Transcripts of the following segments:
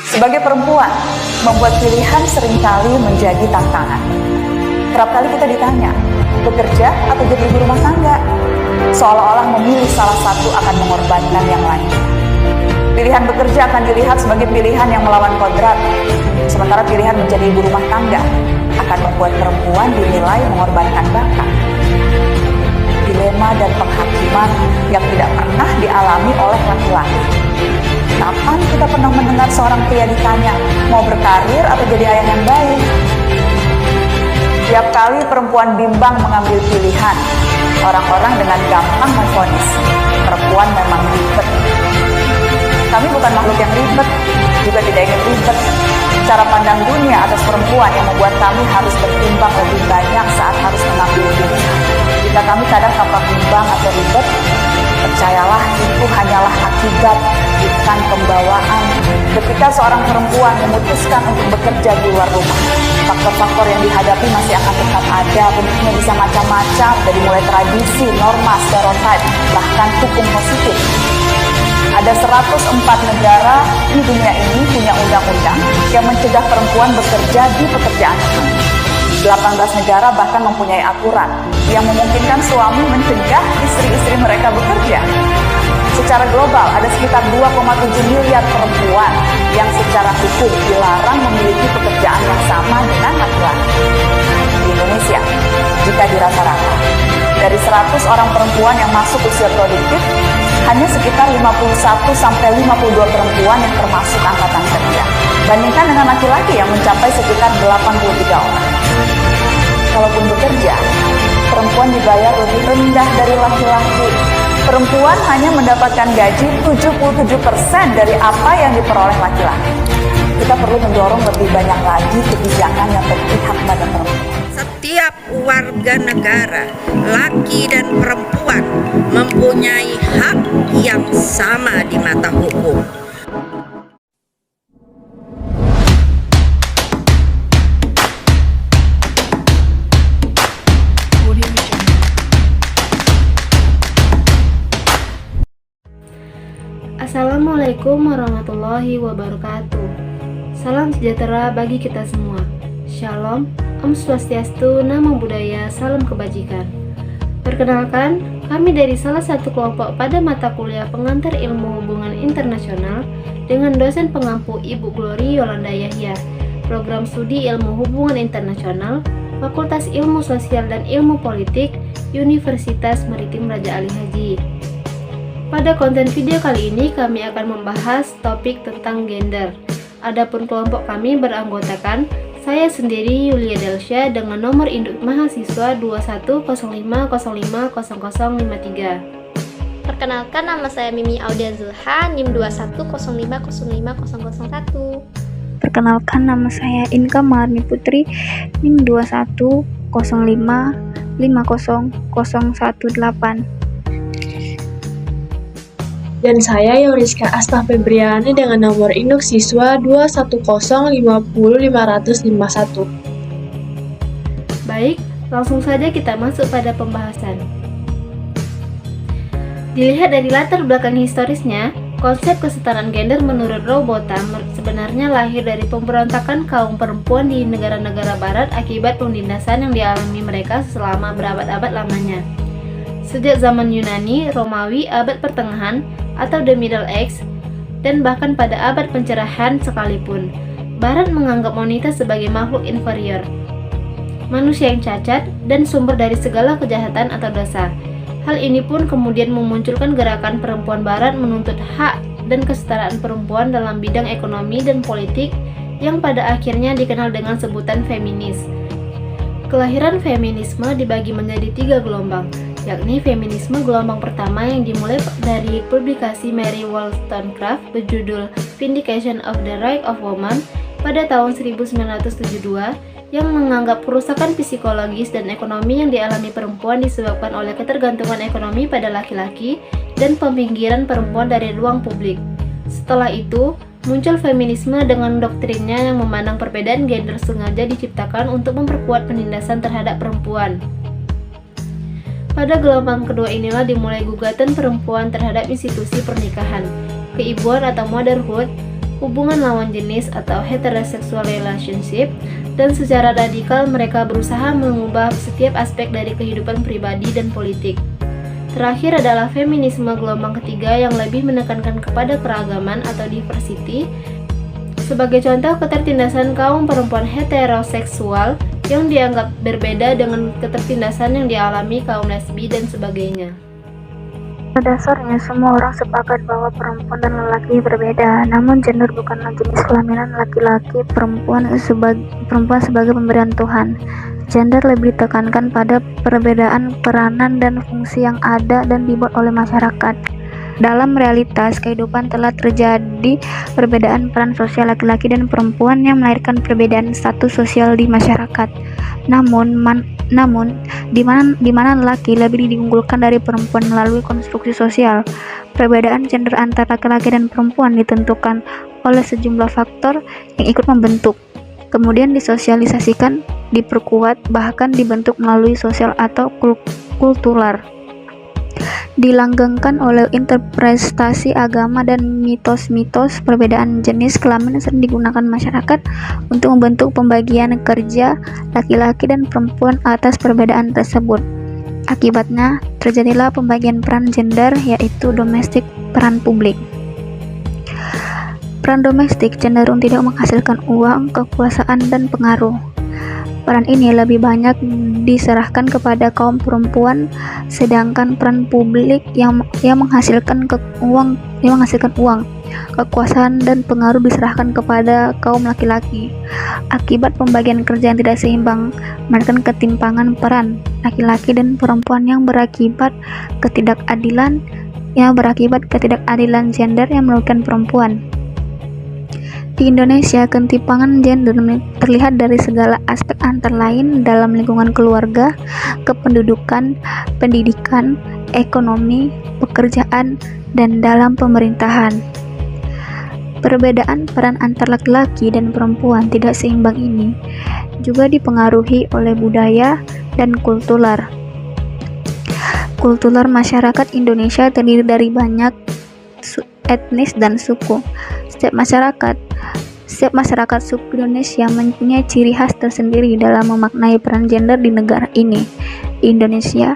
Sebagai perempuan, membuat pilihan seringkali menjadi tantangan. Kerap kali kita ditanya, bekerja atau jadi ibu rumah tangga? Seolah-olah memilih salah satu akan mengorbankan yang lain. Pilihan bekerja akan dilihat sebagai pilihan yang melawan kodrat, sementara pilihan menjadi ibu rumah tangga akan membuat perempuan dinilai mengorbankan bakat. Dilema dan penghakiman yang tidak pernah dialami oleh laki-laki. Kapan kita pernah mendengar seorang pria ditanya, mau berkarir atau jadi ayah yang baik? Tiap kali perempuan bimbang mengambil pilihan, orang-orang dengan gampang memvonis, perempuan memang ribet. Kami bukan makhluk yang ribet, juga tidak ingin ribet. Cara pandang dunia atas perempuan yang membuat kami harus bertimbang lebih banyak saat harus mengambil pilihan. Jika kami kadang tampak bimbang atau ribet, percayalah itu hanyalah akibat, bukan pembawaan. Ketika seorang perempuan memutuskan untuk bekerja di luar rumah, faktor-faktor yang dihadapi masih akan tetap ada, bentuknya bisa macam-macam, dari mulai tradisi, norma, stereotip, bahkan hukum positif. Ada 104 negara di dunia ini punya undang-undang yang mencegah perempuan bekerja di pekerjaan rumah. 18 negara bahkan mempunyai aturan yang memungkinkan suami mencegah istri-istri mereka bekerja. Secara global, ada sekitar 2,7 miliar perempuan yang secara hukum dilarang memiliki pekerjaan yang sama dengan laki-laki. Di Indonesia, jika dirata-rata, dari 100 orang perempuan yang masuk usia produktif, hanya sekitar 51-52 perempuan yang termasuk angkatan kerja. Bandingkan dengan laki-laki yang mencapai sekitar 83 orang. Kalaupun bekerja, perempuan dibayar lebih rendah dari laki-laki. Perempuan hanya mendapatkan gaji 77% dari apa yang diperoleh laki-laki. Kita perlu mendorong lebih banyak lagi kebijakan yang berpihak pada perempuan. Setiap warga negara, laki dan perempuan, mempunyai hak yang sama di mata hukum. Assalamualaikum warahmatullahi wabarakatuh. Salam sejahtera bagi kita semua. Shalom, Om Swastiastu, Namo Buddhaya, salam kebajikan. Perkenalkan, kami dari salah satu kelompok pada mata kuliah pengantar ilmu hubungan internasional dengan dosen pengampu Ibu Glory Yolanda Yahya, program studi ilmu hubungan internasional, Fakultas Ilmu Sosial dan Ilmu Politik, Universitas Maritim Raja Ali Haji. Pada konten video kali ini kami akan membahas topik tentang gender. Adapun kelompok kami beranggotakan saya sendiri Yulia Delsya dengan nomor induk mahasiswa 2105050053. Perkenalkan, nama saya Mimi Audia Zulha, NIM 2105050001. Perkenalkan, nama saya Inka Marni Putri, NIM 2105500118. Dan saya Yoriska Asta Febriani dengan nomor induk siswa 210500551. Baik, langsung saja kita masuk pada pembahasan. Dilihat dari latar belakang historisnya, konsep kesetaraan gender menurut Robota sebenarnya lahir dari pemberontakan kaum perempuan di negara-negara barat akibat penindasan yang dialami mereka selama berabad-abad lamanya. Sejak zaman Yunani, Romawi, abad pertengahan, atau The Middle Ages, dan bahkan pada abad pencerahan sekalipun, Barat menganggap wanita sebagai makhluk inferior, manusia yang cacat, dan sumber dari segala kejahatan atau dosa. Hal ini pun kemudian memunculkan gerakan perempuan Barat menuntut hak dan kesetaraan perempuan dalam bidang ekonomi dan politik yang pada akhirnya dikenal dengan sebutan feminis. Kelahiran feminisme dibagi menjadi 3 gelombang, yakni feminisme gelombang pertama yang dimulai dari publikasi Mary Wollstonecraft berjudul Vindication of the Right of Woman pada tahun 1972 yang menganggap kerusakan psikologis dan ekonomi yang dialami perempuan disebabkan oleh ketergantungan ekonomi pada laki-laki dan peminggiran perempuan dari ruang publik. Setelah itu, muncul feminisme dengan doktrinnya yang memandang perbedaan gender sengaja diciptakan untuk memperkuat penindasan terhadap perempuan. Pada gelombang kedua inilah dimulai gugatan perempuan terhadap institusi pernikahan, keibuan atau motherhood, hubungan lawan jenis atau heterosexual relationship, dan secara radikal mereka berusaha mengubah setiap aspek dari kehidupan pribadi dan politik. Terakhir adalah feminisme gelombang ketiga yang lebih menekankan kepada keragaman atau diversity. Sebagai contoh, ketertindasan kaum perempuan heteroseksual yang dianggap berbeda dengan ketertindasan yang dialami kaum lesbi dan sebagainya. Pada dasarnya, semua orang sepakat bahwa perempuan dan lelaki berbeda, namun gender bukanlah jenis kelaminan laki-laki perempuan sebagai pemberian Tuhan. Gender lebih ditekankan pada perbedaan peranan dan fungsi yang ada dan dibuat oleh masyarakat. Dalam realitas kehidupan telah terjadi perbedaan peran sosial laki-laki dan perempuan yang melahirkan perbedaan status sosial di masyarakat. Namun di mana lelaki lebih diunggulkan dari perempuan melalui konstruksi sosial. Perbedaan gender antara laki-laki dan perempuan ditentukan oleh sejumlah faktor yang ikut membentuk, kemudian disosialisasikan, diperkuat, bahkan dibentuk melalui sosial atau kultural. Dilanggengkan oleh interpretasi agama dan mitos-mitos, perbedaan jenis kelamin sering digunakan masyarakat untuk membentuk pembagian kerja laki-laki dan perempuan atas perbedaan tersebut. Akibatnya, terjadilah pembagian peran gender, yaitu domestik, peran publik. Peran domestik cenderung tidak menghasilkan uang, kekuasaan, dan pengaruh. Peran ini lebih banyak diserahkan kepada kaum perempuan, sedangkan peran publik yang menghasilkan uang, kekuasaan, dan pengaruh diserahkan kepada kaum laki-laki. Akibat pembagian kerja yang tidak seimbang, melahirkan ketimpangan peran laki-laki dan perempuan yang berakibat ketidakadilan gender yang merugikan perempuan. Di Indonesia, ketimpangan gender terlihat dari segala aspek, antara lain dalam lingkungan keluarga, kependudukan, pendidikan, ekonomi, pekerjaan, dan dalam pemerintahan. Perbedaan peran antar laki-laki dan perempuan tidak seimbang ini juga dipengaruhi oleh budaya dan kultural. Kultural masyarakat Indonesia terdiri dari banyak etnis dan suku. Setiap masyarakat suku Indonesia mempunyai ciri khas tersendiri dalam memaknai peran gender di negara ini. Di Indonesia,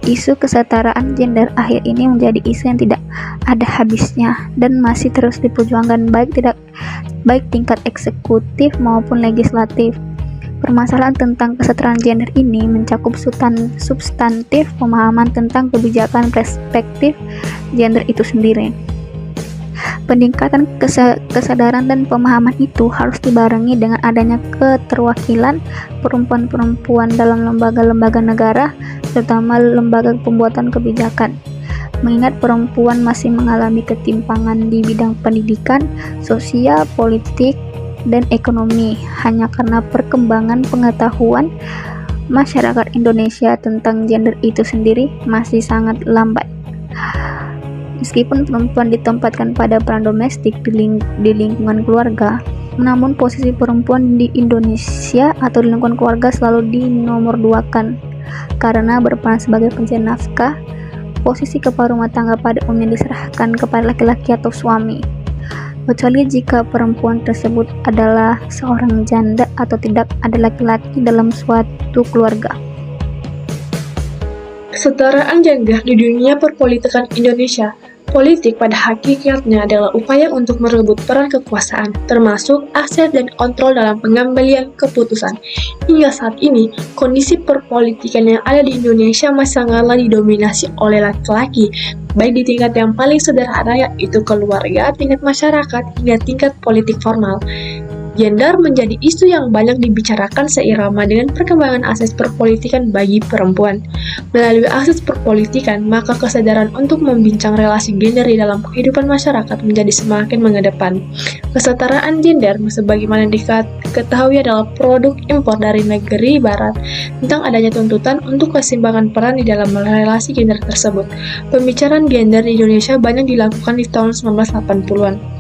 isu kesetaraan gender akhir ini menjadi isu yang tidak ada habisnya dan masih terus diperjuangkan baik tingkat eksekutif maupun legislatif. Permasalahan tentang kesetaraan gender ini mencakup substantif pemahaman tentang kebijakan perspektif gender itu sendiri. Peningkatan kesadaran dan pemahaman itu harus dibarengi dengan adanya keterwakilan perempuan-perempuan dalam lembaga-lembaga negara, terutama lembaga pembuatan kebijakan. Mengingat perempuan masih mengalami ketimpangan di bidang pendidikan, sosial, politik, dan ekonomi hanya karena perkembangan pengetahuan masyarakat Indonesia tentang gender itu sendiri masih sangat lambat. Meskipun perempuan ditempatkan pada peran domestik di lingkungan keluarga, namun posisi perempuan di Indonesia atau di lingkungan keluarga selalu dinomorduakan karena berperan sebagai pencari nafkah. Posisi kepala rumah tangga pada umumnya diserahkan kepada laki-laki atau suami, kecuali jika perempuan tersebut adalah seorang janda atau tidak ada laki-laki dalam suatu keluarga. Kesetaraan gender di dunia perpolitikan Indonesia. Politik pada hakikatnya adalah upaya untuk merebut peran kekuasaan, termasuk akses dan kontrol dalam pengambilan keputusan. Hingga saat ini, kondisi perpolitikan yang ada di Indonesia masih sangatlah didominasi oleh laki-laki, baik di tingkat yang paling sederhana yaitu keluarga, tingkat masyarakat, hingga tingkat politik formal. Gender menjadi isu yang banyak dibicarakan seirama dengan perkembangan akses perpolitikan bagi perempuan. Melalui akses perpolitikan, maka kesadaran untuk membincang relasi gender di dalam kehidupan masyarakat menjadi semakin mengedepan. Kesetaraan gender, sebagaimana diketahui adalah produk impor dari negeri barat, tentang adanya tuntutan untuk keseimbangan peran di dalam relasi gender tersebut. Pembicaraan gender di Indonesia banyak dilakukan di tahun 1980-an.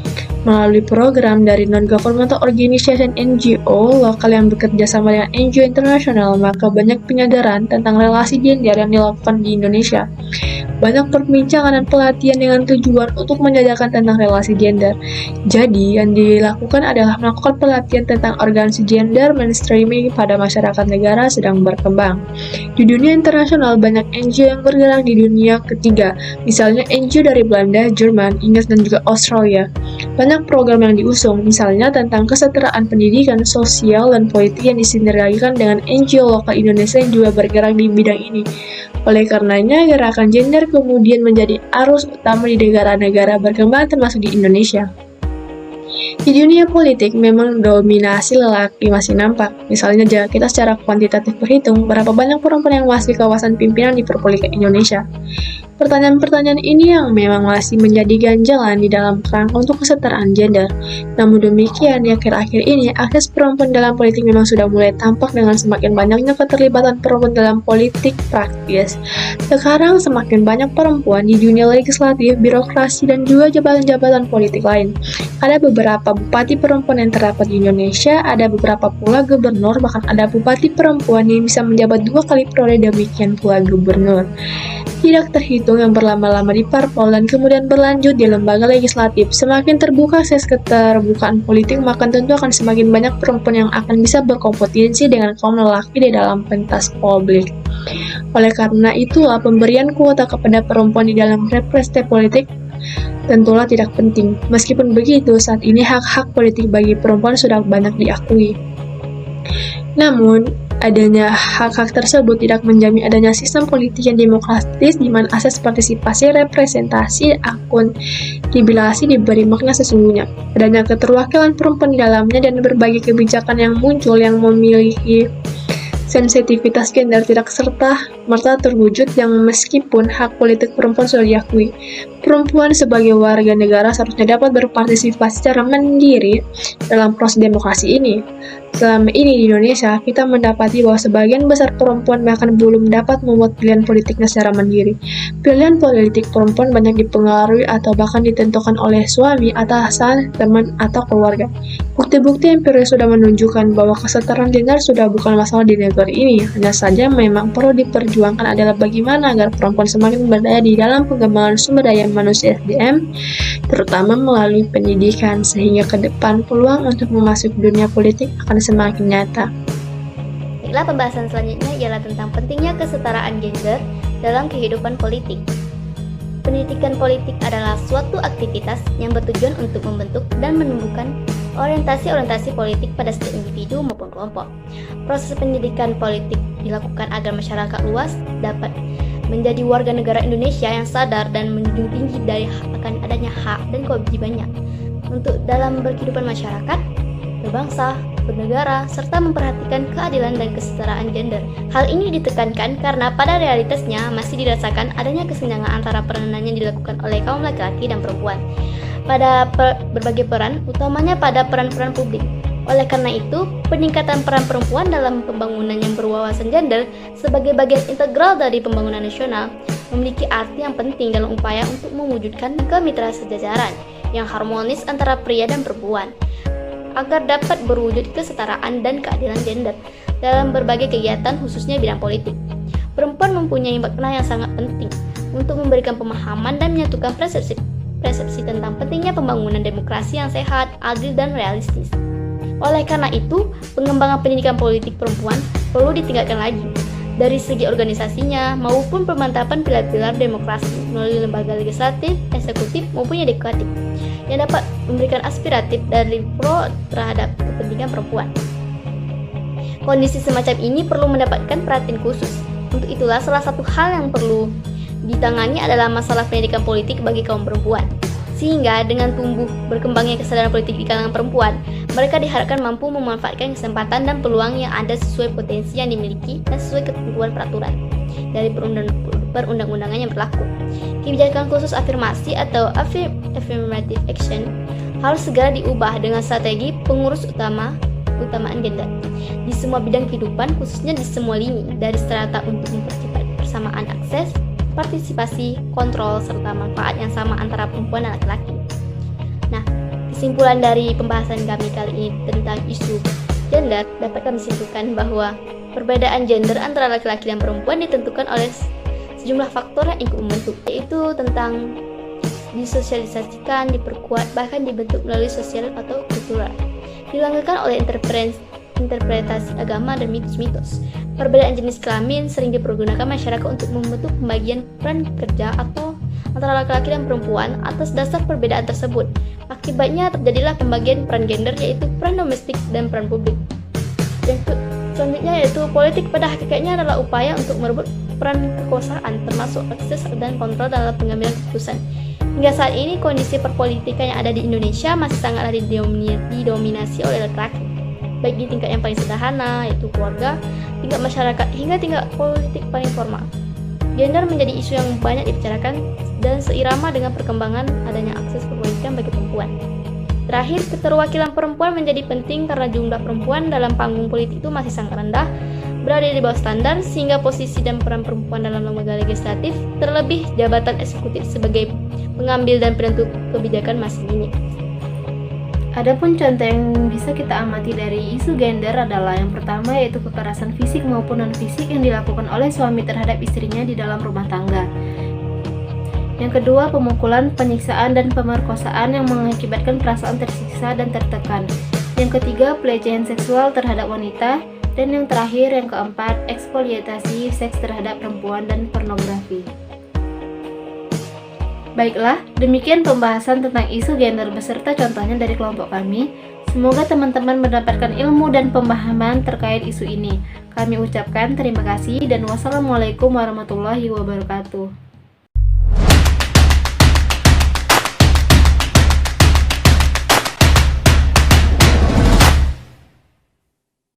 Melalui program dari non-governmental organization NGO lokal yang bekerja sama dengan NGO internasional, maka banyak penyadaran tentang relasi gender yang dilakukan di Indonesia. Banyak perbincangan dan pelatihan dengan tujuan untuk menyadarkan tentang relasi gender. Jadi, yang dilakukan adalah melakukan pelatihan tentang organisasi gender mainstreaming pada masyarakat negara sedang berkembang. Di dunia internasional, banyak NGO yang bergerak di dunia ketiga, misalnya NGO dari Belanda, Jerman, Inggris, dan juga Australia. Banyak program yang diusung, misalnya tentang kesetaraan pendidikan, sosial, dan politik yang disinergikan dengan NGO lokal Indonesia yang juga bergerak di bidang ini. Oleh karenanya, gerakan gender kemudian menjadi arus utama di negara-negara berkembang termasuk di Indonesia. Di dunia politik memang dominasi lelaki masih nampak. Misalnya jika kita secara kuantitatif berhitung berapa banyak perempuan yang masih kawasan pimpinan di perpolitikan Indonesia. Pertanyaan-pertanyaan ini yang memang masih menjadi ganjalan di dalam kerangka untuk kesetaraan gender. Namun demikian, di akhir-akhir ini, akses perempuan dalam politik memang sudah mulai tampak dengan semakin banyaknya keterlibatan perempuan dalam politik praktis. Sekarang semakin banyak perempuan di dunia legislatif, birokrasi, dan juga jabatan-jabatan politik lain. Ada beberapa bupati perempuan yang terdapat di Indonesia, ada beberapa pula gubernur, bahkan ada bupati perempuan yang bisa menjabat 2 kali periode, demikian pula gubernur. Tidak terhitung yang berlama-lama di parpol dan kemudian berlanjut di lembaga legislatif. Semakin terbuka akses keterbukaan politik, maka tentu akan semakin banyak perempuan yang akan bisa berkompetisi dengan kaum lelaki di dalam pentas publik. Oleh karena itulah, pemberian kuota kepada perempuan di dalam representasi politik tentulah tidak penting. Meskipun begitu, saat ini hak-hak politik bagi perempuan sudah banyak diakui. Namun, adanya hak-hak tersebut tidak menjamin adanya sistem politik yang demokratis di mana akses partisipasi, representasi, akuntabelasi diberi makna sesungguhnya. Adanya keterwakilan perempuan di dalamnya dan berbagai kebijakan yang muncul yang memiliki sensitivitas gender tidak serta-merta terwujud yang meskipun hak politik perempuan sudah diakui. Perempuan sebagai warga negara seharusnya dapat berpartisipasi secara mandiri dalam proses demokrasi ini. Selama ini di Indonesia, kita mendapati bahwa sebagian besar perempuan bahkan belum dapat membuat pilihan politiknya secara mandiri. Pilihan politik perempuan banyak dipengaruhi atau bahkan ditentukan oleh suami, atasan, teman, atau keluarga. Bukti-bukti empiris sudah menunjukkan bahwa kesetaraan gender sudah bukan masalah di negeri ini. Hanya saja memang perlu diperjuangkan adalah bagaimana agar perempuan semakin berdaya di dalam pengembangan sumber daya manusia SDM, terutama melalui pendidikan, sehingga ke depan peluang untuk memasuki dunia politik akan semakin nyata. Baiklah, pembahasan selanjutnya ialah tentang pentingnya kesetaraan gender dalam kehidupan politik. Pendidikan politik adalah suatu aktivitas yang bertujuan untuk membentuk dan menumbuhkan orientasi-orientasi politik pada setiap individu maupun kelompok. Proses pendidikan politik dilakukan agar masyarakat luas dapat menjadi warga negara Indonesia yang sadar dan menjunjung tinggi dari akan adanya hak dan kewajibannya untuk dalam berkehidupan masyarakat, berbangsa, bernegara, serta memperhatikan keadilan dan kesetaraan gender. Hal ini ditekankan karena pada realitasnya masih dirasakan adanya kesenjangan antara peranan yang dilakukan oleh kaum laki-laki dan perempuan pada berbagai peran, utamanya pada peran-peran publik. Oleh karena itu, peningkatan peran perempuan dalam pembangunan yang berwawasan gender sebagai bagian integral dari pembangunan nasional memiliki arti yang penting dalam upaya untuk mewujudkan kemitraan sejajaran yang harmonis antara pria dan perempuan agar dapat berwujud kesetaraan dan keadilan gender dalam berbagai kegiatan khususnya bidang politik. Perempuan mempunyai makna yang sangat penting untuk memberikan pemahaman dan menyatukan persepsi tentang pentingnya pembangunan demokrasi yang sehat, adil, dan realistis. Oleh karena itu, pengembangan pendidikan politik perempuan perlu ditingkatkan lagi dari segi organisasinya maupun pemantapan pilar-pilar demokrasi melalui lembaga legislatif, eksekutif, maupun yudikatif yang dapat memberikan aspiratif dari pro terhadap kepentingan perempuan. Kondisi semacam ini perlu mendapatkan perhatian khusus. Untuk itulah salah satu hal yang perlu ditangani adalah masalah pendidikan politik bagi kaum perempuan. Sehingga dengan tumbuh berkembangnya kesadaran politik di kalangan perempuan, mereka diharapkan mampu memanfaatkan kesempatan dan peluang yang ada sesuai potensi yang dimiliki dan sesuai ketentuan peraturan dari perundang-undangan yang berlaku. Kebijakan khusus afirmasi atau affirmative action harus segera diubah dengan strategi utamaan gender di semua bidang kehidupan, khususnya di semua lini, dari strata untuk mempercepat persamaan akses, partisipasi, kontrol, serta manfaat yang sama antara perempuan dan laki-laki. Nah, kesimpulan dari pembahasan kami kali ini tentang isu gender dapat kami simpulkan bahwa perbedaan gender antara laki-laki dan perempuan ditentukan oleh sejumlah faktor yang ikut membentuk, yaitu tentang disosialisasikan, diperkuat, bahkan dibentuk melalui sosial atau kultural, dilanggarkan oleh interpretasi agama dan mitos-mitos. Perbedaan jenis kelamin sering dipergunakan masyarakat untuk membentuk pembagian peran kerja atau antara laki-laki dan perempuan atas dasar perbedaan tersebut. Akibatnya terjadilah pembagian peran gender, yaitu peran domestik dan peran publik. Selanjutnya yaitu politik pada hakikatnya adalah upaya untuk merebut peran kekuasaan, termasuk akses dan kontrol dalam pengambilan keputusan. Hingga saat ini kondisi perpolitikan yang ada di Indonesia masih sangatlah didominasi oleh laki-laki, baik di tingkat yang paling sederhana yaitu keluarga, tingkat masyarakat, hingga tingkat politik paling formal. Gender menjadi isu yang banyak dibicarakan dan seirama dengan perkembangan adanya akses perpolitikan bagi perempuan. Terakhir, keterwakilan perempuan menjadi penting karena jumlah perempuan dalam panggung politik itu masih sangat rendah, berada di bawah standar, sehingga posisi dan peran perempuan dalam lembaga legislatif, terlebih jabatan eksekutif sebagai pengambil dan penentu kebijakan masih minim. Adapun contoh yang bisa kita amati dari isu gender adalah yang pertama yaitu kekerasan fisik maupun non-fisik yang dilakukan oleh suami terhadap istrinya di dalam rumah tangga. Yang kedua, pemukulan, penyiksaan, dan pemerkosaan yang mengakibatkan perasaan tersiksa dan tertekan. Yang ketiga, pelecehan seksual terhadap wanita. Dan yang terakhir, yang keempat, eksploitasi seks terhadap perempuan dan pornografi. Baiklah, demikian pembahasan tentang isu gender beserta contohnya dari kelompok kami. Semoga teman-teman mendapatkan ilmu dan pemahaman terkait isu ini. Kami ucapkan terima kasih dan wassalamualaikum warahmatullahi wabarakatuh.